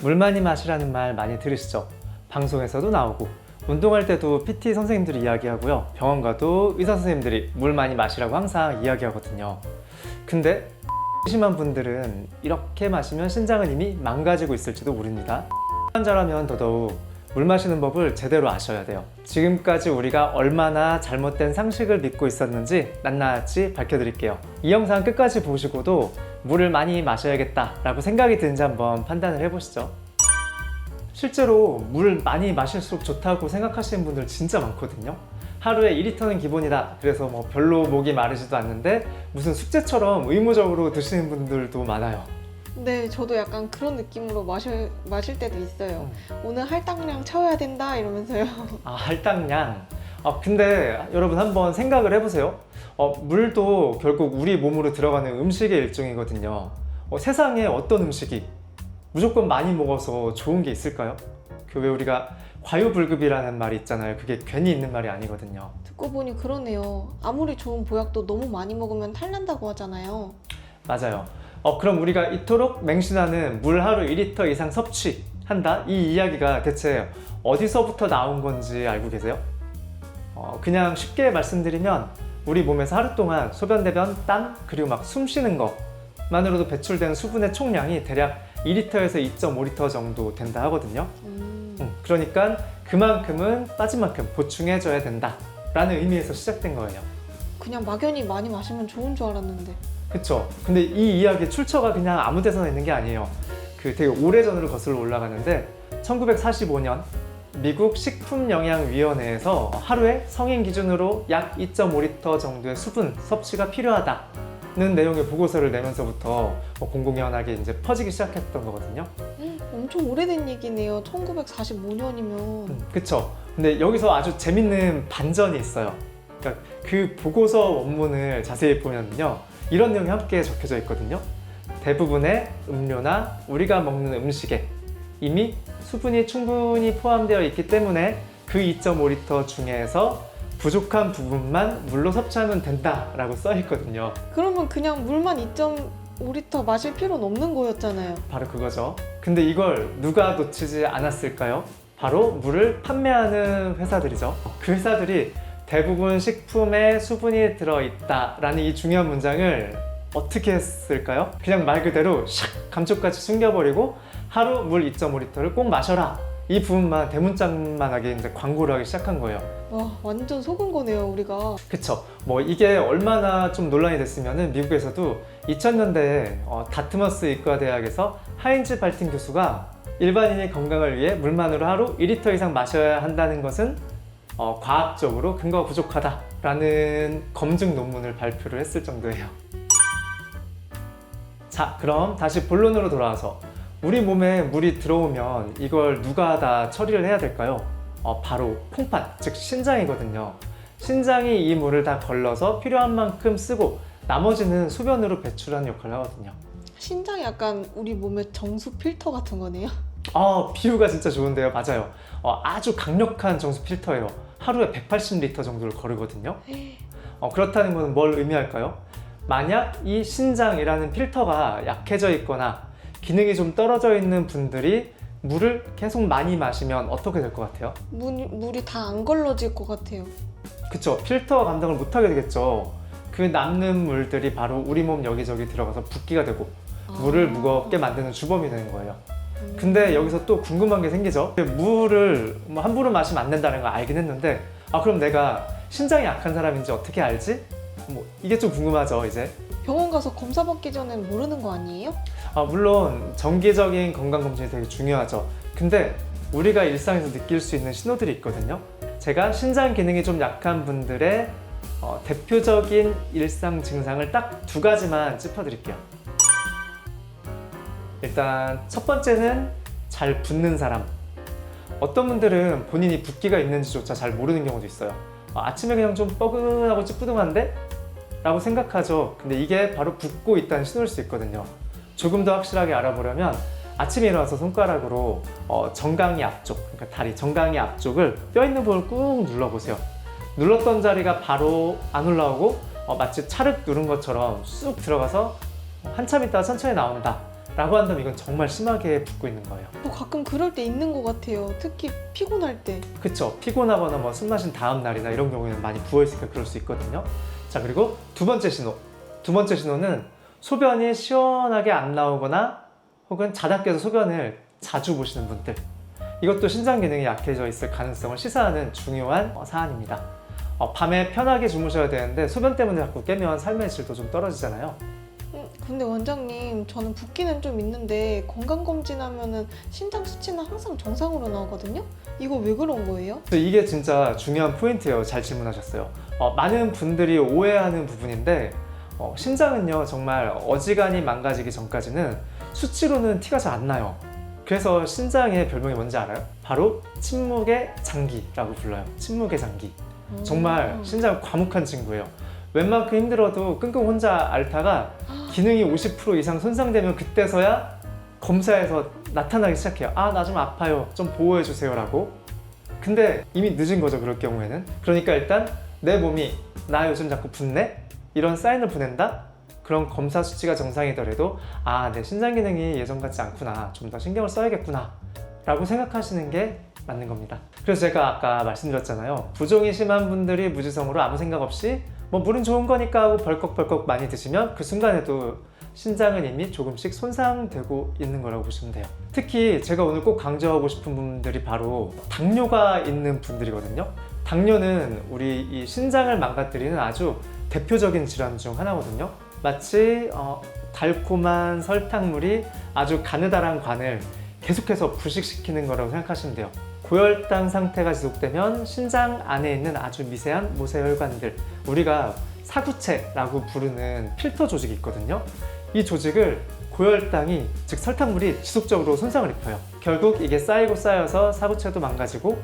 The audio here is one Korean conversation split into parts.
물 많이 마시라는 말 많이 들으시죠? 방송에서도 나오고 운동할 때도 PT 선생님들이 이야기하고요. 병원 가도 의사 선생님들이 물 많이 마시라고 항상 이야기하거든요. 근데 심한 분들은 이렇게 마시면 신장은 이미 망가지고 있을지도 모릅니다. 환자라면 더더욱 물 마시는 법을 제대로 아셔야 돼요. 지금까지 우리가 얼마나 잘못된 상식을 믿고 있었는지 낱낱이 밝혀드릴게요. 이 영상 끝까지 보시고도 물을 많이 마셔야겠다라고 생각이 드는지 한번 판단을 해보시죠. 실제로 물 많이 마실수록 좋다고 생각하시는 분들 진짜 많거든요. 하루에 2리터는 기본이다. 그래서 뭐 별로 목이 마르지도 않는데 무슨 숙제처럼 의무적으로 드시는 분들도 많아요. 네, 저도 약간 그런 느낌으로 마실 때도 있어요. 오늘 할당량 채워야 된다 이러면서요. 아, 할당량. 근데 여러분 한번 생각을 해보세요. 물도 결국 우리 몸으로 들어가는 음식의 일종이거든요. 세상에 어떤 음식이 무조건 많이 먹어서 좋은 게 있을까요? 그 왜 우리가 과유불급이라는 말이 있잖아요. 그게 괜히 있는 말이 아니거든요. 듣고 보니 그러네요. 아무리 좋은 보약도 너무 많이 먹으면 탈난다고 하잖아요. 맞아요. 그럼 우리가 이토록 맹신하는 물 하루 1리터 이상 섭취한다? 이 이야기가 대체 어디서부터 나온 건지 알고 계세요? 그냥 쉽게 말씀드리면 우리 몸에서 하루 동안 소변, 대변, 땀, 그리고 막 숨 쉬는 것만으로도 배출되는 수분의 총량이 대략 2리터에서 2.5리터 정도 된다 하거든요. 그러니까 그만큼은 빠진 만큼 보충해줘야 된다 라는 의미에서 시작된 거예요. 그냥 막연히 많이 마시면 좋은 줄 알았는데. 그쵸? 근데 이 이야기 출처가 그냥 아무 데서나 있는 게 아니에요. 되게 오래전으로 거슬러 올라가는데 1945년 미국 식품영양위원회에서 하루에 성인 기준으로 약 2.5리터 정도의 수분 섭취가 필요하다는 내용의 보고서를 내면서부터 공공연하게 이제 퍼지기 시작했던 거거든요. 엄청 오래된 얘기네요. 1945년이면. 그쵸? 근데 여기서 아주 재밌는 반전이 있어요. 그러니까 그 보고서 원문을 자세히 보면요, 이런 내용이 함께 적혀져 있거든요. 대부분의 음료나 우리가 먹는 음식에 이미 수분이 충분히 포함되어 있기 때문에 그 2.5리터 중에서 부족한 부분만 물로 섭취하면 된다라고 써 있거든요. 그러면 그냥 물만 2.5리터 마실 필요는 없는 거였잖아요. 바로 그거죠. 근데 이걸 누가 놓치지 않았을까요? 바로 물을 판매하는 회사들이죠. 그 회사들이 대부분 식품에 수분이 들어있다라는 이 중요한 문장을 어떻게 했을까요? 그냥 말 그대로 샥 감쪽같이 숨겨버리고 하루 물 2.5리터를 꼭 마셔라, 이 부분만 대문짝만하게 이제 광고를 하기 시작한 거예요. 와, 완전 속은 거네요, 우리가. 그쵸. 뭐 이게 얼마나 좀 논란이 됐으면은 미국에서도 2000년대에 다트머스 의과대학에서 하인즈 발틴 교수가 일반인의 건강을 위해 물만으로 하루 2리터 이상 마셔야 한다는 것은 과학적으로 근거가 부족하다라는 검증 논문을 발표를 했을 정도예요. 자, 그럼 다시 본론으로 돌아와서 우리 몸에 물이 들어오면 이걸 누가 다 처리를 해야 될까요? 바로 콩팥, 즉 신장이거든요. 신장이 이 물을 다 걸러서 필요한 만큼 쓰고 나머지는 소변으로 배출하는 역할을 하거든요. 신장이 약간 우리 몸의 정수 필터 같은 거네요. 비유가 진짜 좋은데요. 맞아요. 아주 강력한 정수 필터예요. 하루에 180리터 정도를 거르거든요. 그렇다는 것은 뭘 의미할까요? 만약 이 신장이라는 필터가 약해져 있거나 기능이 좀 떨어져 있는 분들이 물을 계속 많이 마시면 어떻게 될 것 같아요? 물이 다 안 걸러질 것 같아요. 그쵸, 필터가 감당을 못하게 되겠죠. 그 남는 물들이 바로 우리 몸 여기저기 들어가서 붓기가 되고 물을 무겁게 만드는 주범이 되는 거예요. 근데 여기서 또 궁금한 게 생기죠. 물을 함부로 마시면 안 된다는 걸 알긴 했는데 그럼 내가 신장이 약한 사람인지 어떻게 알지? 이게 좀 궁금하죠, 이제. 병원 가서 검사 받기 전엔 모르는 거 아니에요? 물론 정기적인 건강검진이 되게 중요하죠. 근데 우리가 일상에서 느낄 수 있는 신호들이 있거든요. 제가 신장 기능이 좀 약한 분들의 대표적인 일상 증상을 딱 두 가지만 짚어드릴게요. 일단 첫 번째는 잘 붓는 사람. 어떤 분들은 본인이 붓기가 있는지조차 잘 모르는 경우도 있어요. 아침에 그냥 좀 뻐근하고 찌뿌둥한데? 라고 생각하죠. 근데 이게 바로 붓고 있다는 신호일 수 있거든요. 조금 더 확실하게 알아보려면 아침에 일어나서 손가락으로 정강이 앞쪽, 그러니까 다리 정강이 앞쪽을 뼈 있는 부분을 꾹 눌러보세요. 눌렀던 자리가 바로 안 올라오고 마치 찰흙 누른 것처럼 쑥 들어가서 한참 있다가 천천히 나온다 라고 한다면 이건 정말 심하게 붓고 있는 거예요. 가끔 그럴 때 있는 것 같아요. 특히 피곤할 때. 그쵸. 피곤하거나 뭐 술 마신 다음 날이나 이런 경우에는 많이 부어있으니까 그럴 수 있거든요. 자, 그리고 두 번째 신호. 두 번째 신호는 소변이 시원하게 안 나오거나 혹은 자다 깨서 소변을 자주 보시는 분들. 이것도 신장 기능이 약해져 있을 가능성을 시사하는 중요한 사안입니다. 밤에 편하게 주무셔야 되는데 소변 때문에 자꾸 깨면 삶의 질도 좀 떨어지잖아요. 근데 원장님, 저는 붓기는 좀 있는데 건강검진하면은 신장 수치는 항상 정상으로 나오거든요? 이거 왜 그런 거예요? 이게 진짜 중요한 포인트예요. 잘 질문하셨어요. 많은 분들이 오해하는 부분인데 신장은요 정말 어지간히 망가지기 전까지는 수치로는 티가 잘 안 나요. 그래서 신장의 별명이 뭔지 알아요? 바로 침묵의 장기라고 불러요. 침묵의 장기. 정말 신장 과묵한 친구예요. 웬만큼 힘들어도 끙끙 혼자 앓다가 기능이 50% 이상 손상되면 그때서야 검사에서 나타나기 시작해요. 아, 나 좀 아파요. 좀 보호해주세요 라고. 근데 이미 늦은 거죠, 그럴 경우에는. 그러니까 일단 내 몸이 나 요즘 자꾸 붓네? 이런 사인을 보낸다? 그런 검사 수치가 정상이더라도 아, 내 신장 기능이 예전 같지 않구나. 좀 더 신경을 써야겠구나 라고 생각하시는 게 맞는 겁니다. 그래서 제가 아까 말씀드렸잖아요. 부종이 심한 분들이 무지성으로 아무 생각 없이 뭐 물은 좋은 거니까 하고 벌컥벌컥 많이 드시면 그 순간에도 신장은 이미 조금씩 손상되고 있는 거라고 보시면 돼요. 특히 제가 오늘 꼭 강조하고 싶은 분들이 바로 당뇨가 있는 분들이거든요. 당뇨는 우리 이 신장을 망가뜨리는 아주 대표적인 질환 중 하나거든요. 마치 달콤한 설탕물이 아주 가느다란 관을 계속해서 부식시키는 거라고 생각하시면 돼요. 고혈당 상태가 지속되면 신장 안에 있는 아주 미세한 모세혈관들, 우리가 사구체라고 부르는 필터 조직이 있거든요. 이 조직을 고혈당이, 즉 설탕물이 지속적으로 손상을 입혀요. 결국 이게 쌓이고 쌓여서 사구체도 망가지고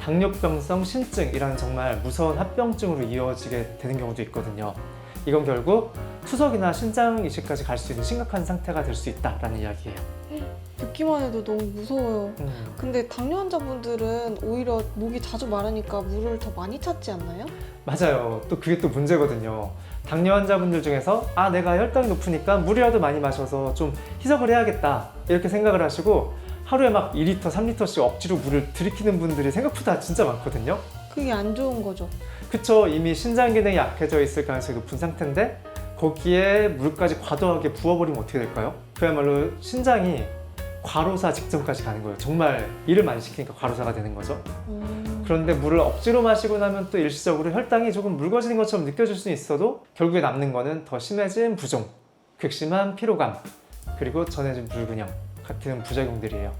당뇨병성 신증이라는 정말 무서운 합병증으로 이어지게 되는 경우도 있거든요. 이건 결국 투석이나 신장 이식까지 갈 수 있는 심각한 상태가 될 수 있다라는 이야기예요. 듣기만 해도 너무 무서워요. 근데 당뇨 환자분들은 오히려 목이 자주 마르니까 물을 더 많이 찾지 않나요? 맞아요. 또 그게 또 문제거든요. 당뇨 환자분들 중에서 아, 내가 혈당이 높으니까 물이라도 많이 마셔서 좀 희석을 해야겠다 이렇게 생각을 하시고 하루에 막 2리터, 3리터씩 억지로 물을 들이키는 분들이 생각보다 진짜 많거든요. 그게 안 좋은 거죠. 그쵸. 이미 신장 기능이 약해져 있을 가능성이 높은 상태인데 거기에 물까지 과도하게 부어버리면 어떻게 될까요? 그야말로 신장이 과로사 직전까지 가는 거예요. 정말 일을 많이 시키니까 과로사가 되는 거죠. 그런데 물을 억지로 마시고 나면 또 일시적으로 혈당이 조금 묽어지는 것처럼 느껴질 수는 있어도 결국에 남는 거는 더 심해진 부종, 극심한 피로감, 그리고 전해진 불균형 같은 부작용들이에요.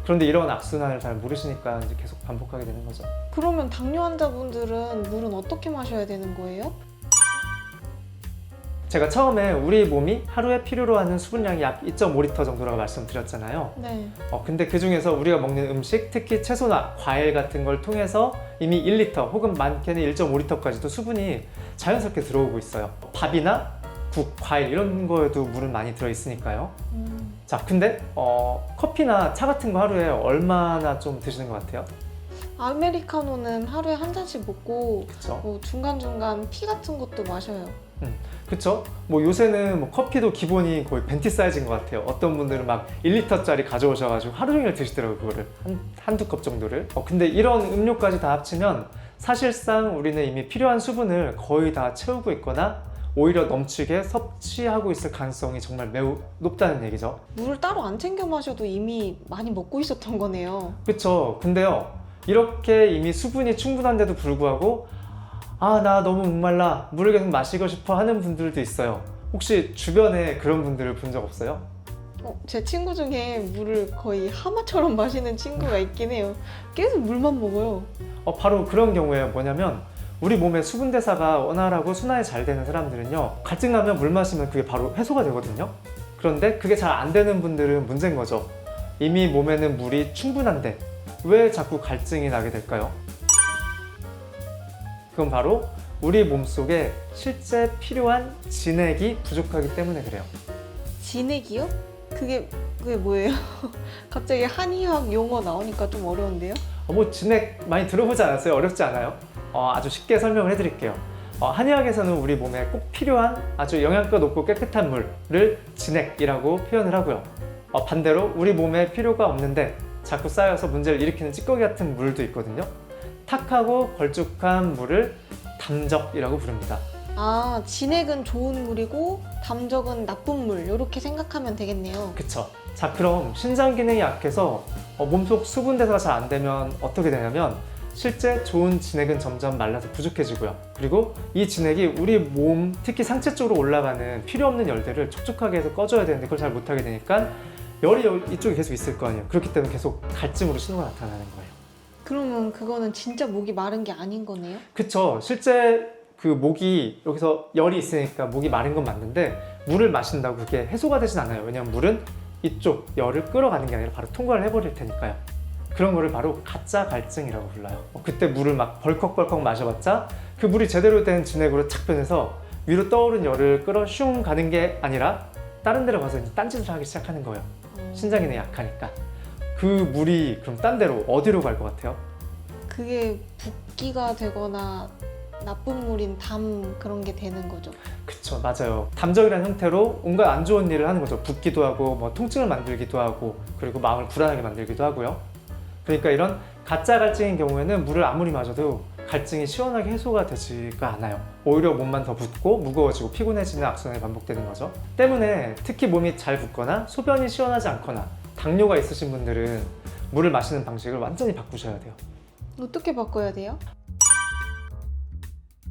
그런데 이런 악순환을 잘 모르시니까 이제 계속 반복하게 되는 거죠. 그러면 당뇨 환자분들은 물은 어떻게 마셔야 되는 거예요? 제가 처음에 우리 몸이 하루에 필요로 하는 수분량이 약 2.5리터 정도라고 말씀드렸잖아요. 네. 근데 그 중에서 우리가 먹는 음식, 특히 채소나 과일 같은 걸 통해서 이미 1리터 혹은 많게는 1.5리터까지도 수분이 자연스럽게 들어오고 있어요. 밥이나 국, 과일 이런 거에도 물은 많이 들어있으니까요. 자, 근데 커피나 차 같은 거 하루에 얼마나 좀 드시는 것 같아요? 아메리카노는 하루에 한 잔씩 먹고 그쵸? 뭐 중간중간 피 같은 것도 마셔요. 그쵸? 뭐 요새는 뭐 커피도 기본이 거의 벤티 사이즈인 것 같아요. 어떤 분들은 막 1리터짜리 가져오셔가지고 하루 종일 드시더라고요. 그거를 한두 컵 정도를. 근데 이런 음료까지 다 합치면 사실상 우리는 이미 필요한 수분을 거의 다 채우고 있거나 오히려 넘치게 섭취하고 있을 가능성이 정말 매우 높다는 얘기죠. 물을 따로 안 챙겨 마셔도 이미 많이 먹고 있었던 거네요. 그쵸? 근데요, 이렇게 이미 수분이 충분한데도 불구하고 아, 나 너무 목말라, 물을 계속 마시고 싶어 하는 분들도 있어요. 혹시 주변에 그런 분들을 본 적 없어요? 제 친구 중에 물을 거의 하마처럼 마시는 친구가 있긴 해요. 계속 물만 먹어요. 바로 그런 경우에 뭐냐면 우리 몸의 수분 대사가 원활하고 순환이 잘 되는 사람들은요, 갈증 나면 물 마시면 그게 바로 해소가 되거든요. 그런데 그게 잘 안 되는 분들은 문제인 거죠. 이미 몸에는 물이 충분한데 왜 자꾸 갈증이 나게 될까요? 그건 바로 우리 몸속에 실제 필요한 진액이 부족하기 때문에 그래요. 진액이요? 그게 뭐예요? 갑자기 한의학 용어 나오니까 좀 어려운데요? 뭐 진액 많이 들어보지 않았어요? 어렵지 않아요? 아주 쉽게 설명을 해드릴게요. 한의학에서는 우리 몸에 꼭 필요한 아주 영양가 높고 깨끗한 물을 진액이라고 표현을 하고요. 반대로 우리 몸에 필요가 없는데 자꾸 쌓여서 문제를 일으키는 찌꺼기 같은 물도 있거든요. 탁하고 걸쭉한 물을 담적이라고 부릅니다. 아, 진액은 좋은 물이고 담적은 나쁜 물 이렇게 생각하면 되겠네요. 그쵸. 자, 그럼 신장 기능이 약해서 몸속 수분 대사가 잘 안 되면 어떻게 되냐면 실제 좋은 진액은 점점 말라서 부족해지고요. 그리고 이 진액이 우리 몸, 특히 상체 쪽으로 올라가는 필요 없는 열들을 촉촉하게 해서 꺼줘야 되는데 그걸 잘 못하게 되니까 열이 이쪽에 계속 있을 거 아니에요. 그렇기 때문에 계속 갈증으로 신호가 나타나는 거예요. 그러면 그거는 진짜 목이 마른 게 아닌 거네요? 그쵸. 실제 그 목이 여기서 열이 있으니까 목이 마른 건 맞는데 물을 마신다고 그게 해소가 되진 않아요. 왜냐면 물은 이쪽 열을 끌어가는 게 아니라 바로 통과를 해버릴 테니까요. 그런 거를 바로 가짜 갈증이라고 불러요. 그때 물을 막 벌컥벌컥 마셔봤자 그 물이 제대로 된 진액으로 착 변해서 위로 떠오른 열을 끌어 슝 가는 게 아니라 다른 데로 가서 이제 딴짓을 하기 시작하는 거예요. 신장 기능이 약하니까. 그 물이 그럼 딴 데로 어디로 갈 것 같아요? 그게 붓기가 되거나 나쁜 물인 담 그런 게 되는 거죠. 그쵸, 맞아요. 담적이라는 형태로 온갖 안 좋은 일을 하는 거죠. 붓기도 하고 뭐 통증을 만들기도 하고 그리고 마음을 불안하게 만들기도 하고요. 그러니까 이런 가짜 갈증인 경우에는 물을 아무리 마셔도 갈증이 시원하게 해소가 되지가 않아요. 오히려 몸만 더 붓고 무거워지고 피곤해지는 악순환이 반복되는 거죠. 때문에 특히 몸이 잘 붓거나 소변이 시원하지 않거나 당뇨가 있으신 분들은 물을 마시는 방식을 완전히 바꾸셔야 돼요. 어떻게 바꿔야 돼요?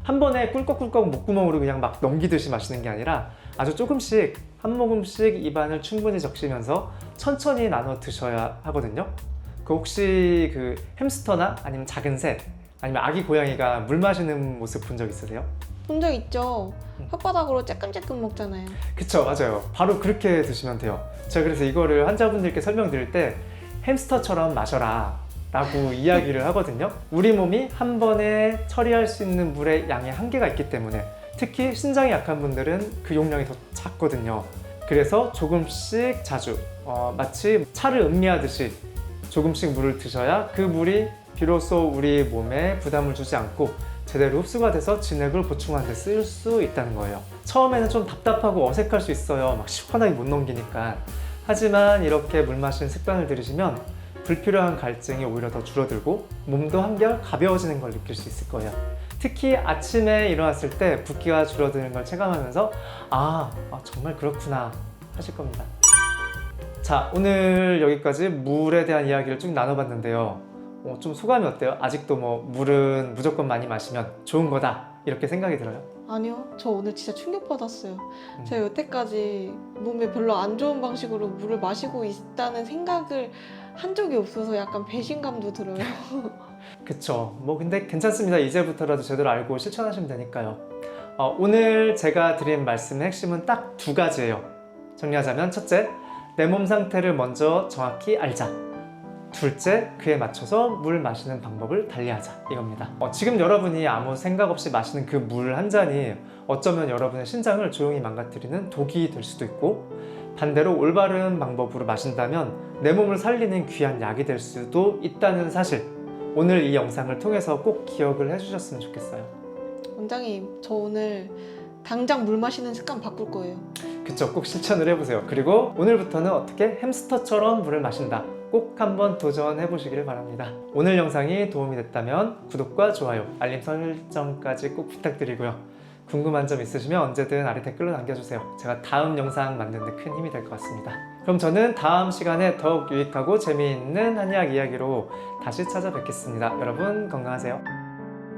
한 번에 꿀꺽꿀꺽 목구멍으로 그냥 막 넘기듯이 마시는 게 아니라 아주 조금씩 한 모금씩 입안을 충분히 적시면서 천천히 나눠 드셔야 하거든요. 그 혹시 그 햄스터나 아니면 작은 새 아니면 아기 고양이가 물 마시는 모습 본 적 있으세요? 본 적 있죠. 혓바닥으로 쬐끔쬐끔 먹잖아요. 그쵸, 맞아요. 바로 그렇게 드시면 돼요. 제가 그래서 이거를 환자분들께 설명드릴 때 햄스터처럼 마셔라 라고 이야기를 하거든요. 우리 몸이 한 번에 처리할 수 있는 물의 양의 한계가 있기 때문에 특히 신장이 약한 분들은 그 용량이 더 작거든요. 그래서 조금씩 자주 마치 차를 음미하듯이 조금씩 물을 드셔야 그 물이 비로소 우리 몸에 부담을 주지 않고 제대로 흡수가 돼서 진액을 보충하는 데 쓸 수 있다는 거예요. 처음에는 좀 답답하고 어색할 수 있어요. 막 시원하게 못 넘기니까. 하지만 이렇게 물 마시는 습관을 들이시면 불필요한 갈증이 오히려 더 줄어들고 몸도 한결 가벼워지는 걸 느낄 수 있을 거예요. 특히 아침에 일어났을 때 붓기가 줄어드는 걸 체감하면서 정말 그렇구나 하실 겁니다. 자, 오늘 여기까지 물에 대한 이야기를 쭉 나눠봤는데요. 좀 소감이 어때요? 아직도 뭐 물은 무조건 많이 마시면 좋은 거다 이렇게 생각이 들어요? 아니요, 저 오늘 진짜 충격받았어요. 제가 여태까지 몸에 별로 안 좋은 방식으로 물을 마시고 있다는 생각을 한 적이 없어서 약간 배신감도 들어요. 그쵸. 뭐 근데 괜찮습니다. 이제부터라도 제대로 알고 실천하시면 되니까요. 오늘 제가 드린 말씀의 핵심은 딱 두 가지예요. 정리하자면 첫째, 내 몸 상태를 먼저 정확히 알자. 둘째, 그에 맞춰서 물 마시는 방법을 달리하자 이겁니다. 지금 여러분이 아무 생각 없이 마시는 그 물 한 잔이 어쩌면 여러분의 신장을 조용히 망가뜨리는 독이 될 수도 있고 반대로 올바른 방법으로 마신다면 내 몸을 살리는 귀한 약이 될 수도 있다는 사실, 오늘 이 영상을 통해서 꼭 기억을 해주셨으면 좋겠어요. 원장님, 저 오늘 당장 물 마시는 습관 바꿀 거예요. 그쵸, 꼭 실천을 해보세요. 그리고 오늘부터는 어떻게 햄스터처럼 물을 마신다, 꼭 한번 도전해 보시기를 바랍니다. 오늘 영상이 도움이 됐다면 구독과 좋아요, 알림 설정까지 꼭 부탁드리고요. 궁금한 점 있으시면 언제든 아래 댓글로 남겨주세요. 제가 다음 영상 만드는 데 큰 힘이 될 것 같습니다. 그럼 저는 다음 시간에 더욱 유익하고 재미있는 한의학 이야기로 다시 찾아뵙겠습니다. 여러분 건강하세요.